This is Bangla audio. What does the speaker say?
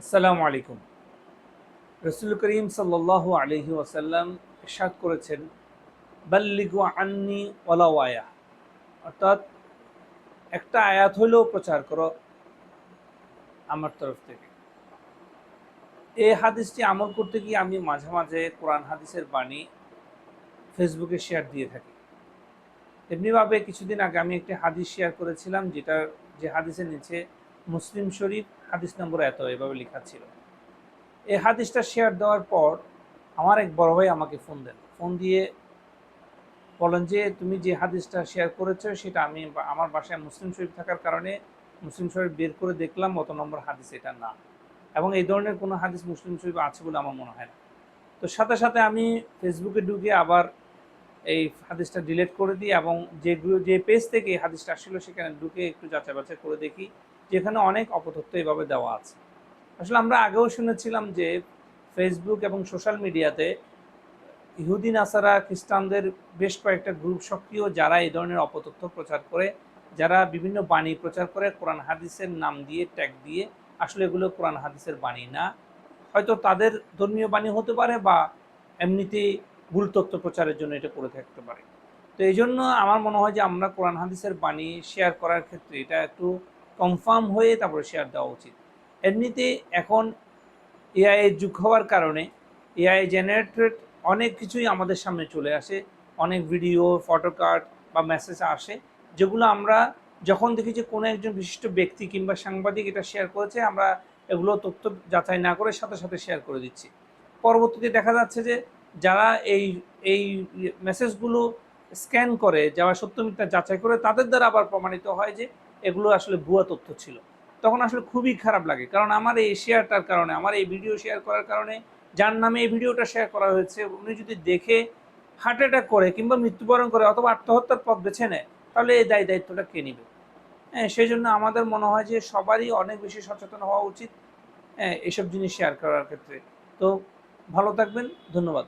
আসসালামু আলাইকুম। রসুল করিম সাল্লাল্লাহু আলাইহি ওয়াসাল্লাম ইরশাদ করেছেন, বাল্লিগু আন্নি ওয়ালাউ আয়া, অর্থাৎ একটা আয়াত হলেও প্রচার করো আমার তরফ থেকে। এই হাদিসটি আমল করতে গিয়ে আমি মাঝে মাঝে কোরআন হাদিসের বাণী ফেসবুকে শেয়ার দিয়ে থাকি। এমনিভাবে কিছুদিন আগে আমি একটি হাদিস শেয়ার করেছিলাম, যে হাদিসের নিচে মুসলিম শরীফ হাদিস নম্বর এত এভাবে লেখা ছিল। এই হাদিসটা শেয়ার দেওয়ার পর আমার এক বড় ভাই আমাকে ফোন দিয়ে বলেন যে, তুমি যে হাদিসটা শেয়ার করেছো সেটা আমার বাসায় মুসলিম শরীফ থাকার কারণে মুসলিম শরীফ বের করে দেখলাম, অত নম্বর হাদিস এটা না, এবং এই ধরনের কোনো হাদিস মুসলিম শরীফ আছে বলে আমার মনে হয় না। তো সাথে সাথে আমি ফেসবুকে ঢুকে আবার এই হাদিসটা ডিলিট করে দিই, এবং যে পেজ থেকে এই হাদিসটা আসলে সেখানে ঢুকে একটু যাচাই বাছাই করে দেখি, যেখানে অনেক অপতথ্য এভাবে দেওয়া আছে। আসলে আমরা আগেও শুনেছিলাম যে ফেসবুক এবং সোশ্যাল মিডিয়াতে ইহুদি নাসারা খ্রিস্টানদের বেশ কয়েকটা গ্রুপ সক্রিয়, যারা এই ধরনের অপতথ্য প্রচার করে, যারা বিভিন্ন বাণী প্রচার করে কোরআন হাদিসের নাম দিয়ে, ট্যাগ দিয়ে। আসলে এগুলো কোরআন হাদিসের বাণী না, হয়তো তাদের ধর্মীয় বাণী হতে পারে, বা এমনিতেই ভুল তথ্য প্রচারের জন্য এটা করে থাকতে পারে। তো এই জন্য আমার মনে হয় যে আমরা কোরআন হাদিসের বাণী শেয়ার করার ক্ষেত্রে এটা একটু কনফার্ম হয়ে তারপরে শেয়ার দেওয়া উচিত। এমনিতে এখন এআই এর যুগ হওয়ার কারণে এআই জেনারেটেড অনেক কিছুই আমাদের সামনে চলে আসে, অনেক ভিডিও, ফটোকার্ড বা মেসেজ আসে, যেগুলো আমরা যখন দেখি যে কোনো একজন বিশিষ্ট ব্যক্তি কিংবা সাংবাদিক এটা শেয়ার করেছে, আমরা এগুলো তথ্য যাচাই না করে সাথে সাথে শেয়ার করে দিচ্ছি। পরবর্তীতে দেখা যাচ্ছে যে যারা এই এই মেসেজগুলো স্ক্যান করে, যারা সত্য মিথ্যা যাচাই করে, তাদের দ্বারা আবার প্রমাণিত হয় যে এগুলো আসলে ভুয়া তথ্য ছিল। তখন আসলে খুবই খারাপ লাগে, কারণ আমার এই শেয়ারটার কারণে, আমার এই ভিডিও শেয়ার করার কারণে, যার নামে এই ভিডিওটা শেয়ার করা হয়েছে, উনি যদি দেখে হার্ট অ্যাটাক করে কিংবা মৃত্যুবরণ করে অথবা আত্মহত্যার পথ বেছে নেয়, তাহলে এই দায়িত্বটা কে নেবে? হ্যাঁ, সেই জন্য আমাদের মনে হয় যে সবারই অনেক বেশি সচেতন হওয়া উচিত, হ্যাঁ, এসব জিনিস শেয়ার করার ক্ষেত্রে। তো ভালো থাকবেন, ধন্যবাদ।